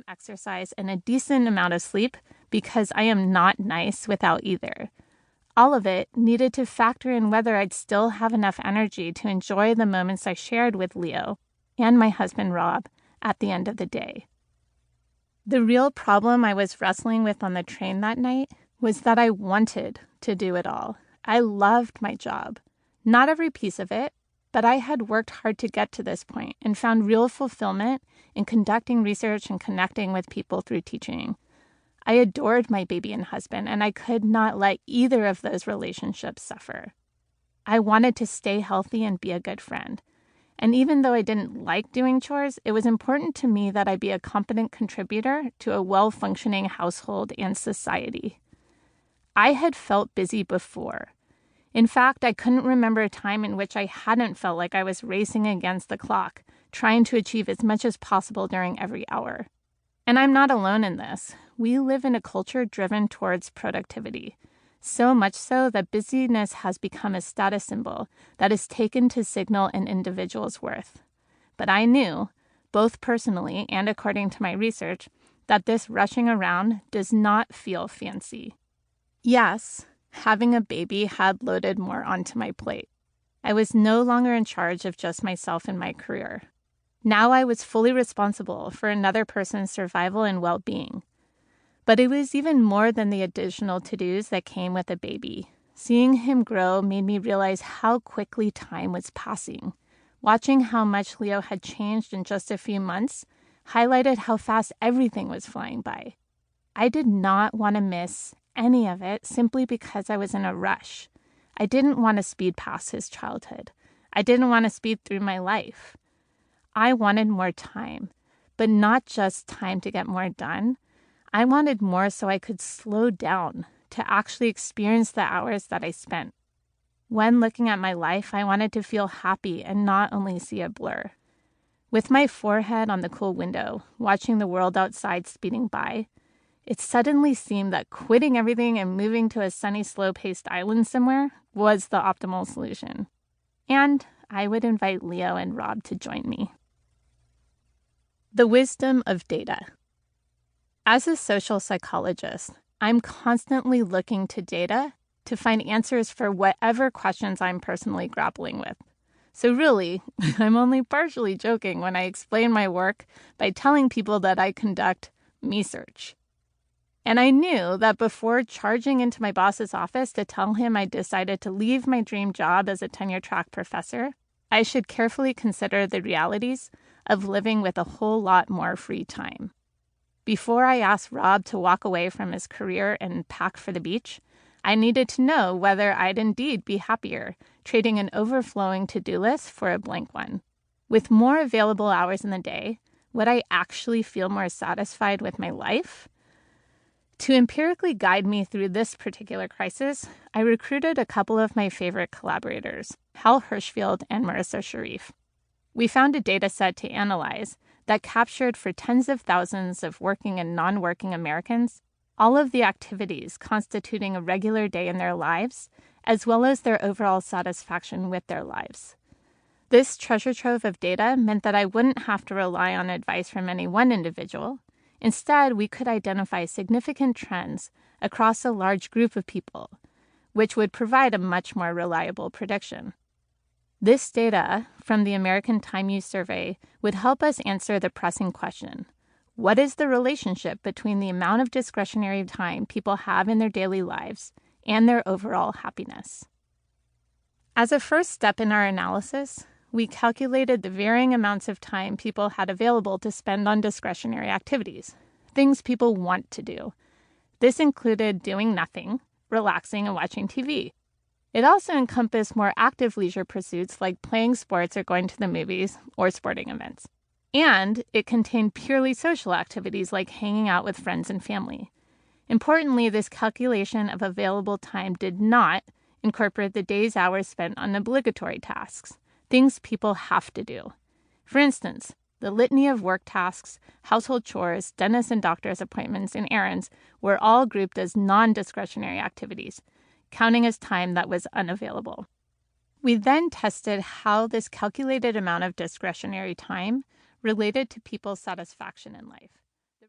some exercise and a decent amount of sleep because I am not nice without either. All of it needed to factor in whether I'd still have enough energy to enjoy the moments I shared with Leo and my husband Rob at the end of the day. The real problem I was wrestling with on the train that night was that I wanted to do it all. I loved my job. Not every piece of it, but I had worked hard to get to this point and found real fulfillment in conducting research and connecting with people through teaching. I adored my baby and husband, and I could not let either of those relationships suffer. I wanted to stay healthy and be a good friend. And even though I didn't like doing chores, it was important to me that I be a competent contributor to a well-functioning household and society. I had felt busy before. In fact, I couldn't remember a time in which I hadn't felt like I was racing against the clock, trying to achieve as much as possible during every hour. And I'm not alone in this. We live in a culture driven towards productivity, so much so that busyness has become a status symbol that is taken to signal an individual's worth. But I knew, both personally and according to my research, that this rushing around does not feel fancy. Yes, having a baby had loaded more onto my plate. I was no longer in charge of just myself and my career. Now I was fully responsible for another person's survival and well-being. But it was even more than the additional to-dos that came with a baby. Seeing him grow made me realize how quickly time was passing. Watching how much Leo had changed in just a few months highlighted how fast everything was flying by. I did not want to miss any of it simply because I was in a rush. I didn't want to speed past his childhood. I didn't want to speed through my life. I wanted more time, but not just time to get more done. I wanted more so I could slow down to actually experience the hours that I spent. When looking at my life, I wanted to feel happy and not only see a blur. With my forehead on the cool window, watching the world outside speeding by, it suddenly seemed that quitting everything and moving to a sunny, slow-paced island somewhere was the optimal solution. And I would invite Leo and Rob to join me. The wisdom of data. As a social psychologist, I'm constantly looking to data to find answers for whatever questions I'm personally grappling with. So really, I'm only partially joking when I explain my work by telling people that I conduct research. And I knew that before charging into my boss's office to tell him I decided to leave my dream job as a tenure-track professor, I should carefully consider the realities of living with a whole lot more free time. Before I asked Rob to walk away from his career and pack for the beach, I needed to know whether I'd indeed be happier trading an overflowing to-do list for a blank one. With more available hours in the day, would I actually feel more satisfied with my life? To empirically guide me through this particular crisis, I recruited a couple of my favorite collaborators, Hal Hirschfield and Marissa Sharif. We found a data set to analyze that captured for tens of thousands of working and non-working Americans all of the activities constituting a regular day in their lives, as well as their overall satisfaction with their lives. This treasure trove of data meant that I wouldn't have to rely on advice from any one individual. Instead, we could identify significant trends across a large group of people, which would provide a much more reliable prediction. This data from the American Time Use Survey would help us answer the pressing question: what is the relationship between the amount of discretionary time people have in their daily lives and their overall happiness? As a first step in our analysis, we calculated the varying amounts of time people had available to spend on discretionary activities, things people want to do. This included doing nothing, relaxing, and watching TV. It also encompassed more active leisure pursuits like playing sports or going to the movies or sporting events. And it contained purely social activities like hanging out with friends and family. Importantly, this calculation of available time did not incorporate the day's hours spent on obligatory tasks, things people have to do. For instance, the litany of work tasks, household chores, dentist and doctor's appointments, and errands were all grouped as non-discretionary activities, counting as time that was unavailable. We then tested how this calculated amount of discretionary time related to people's satisfaction in life.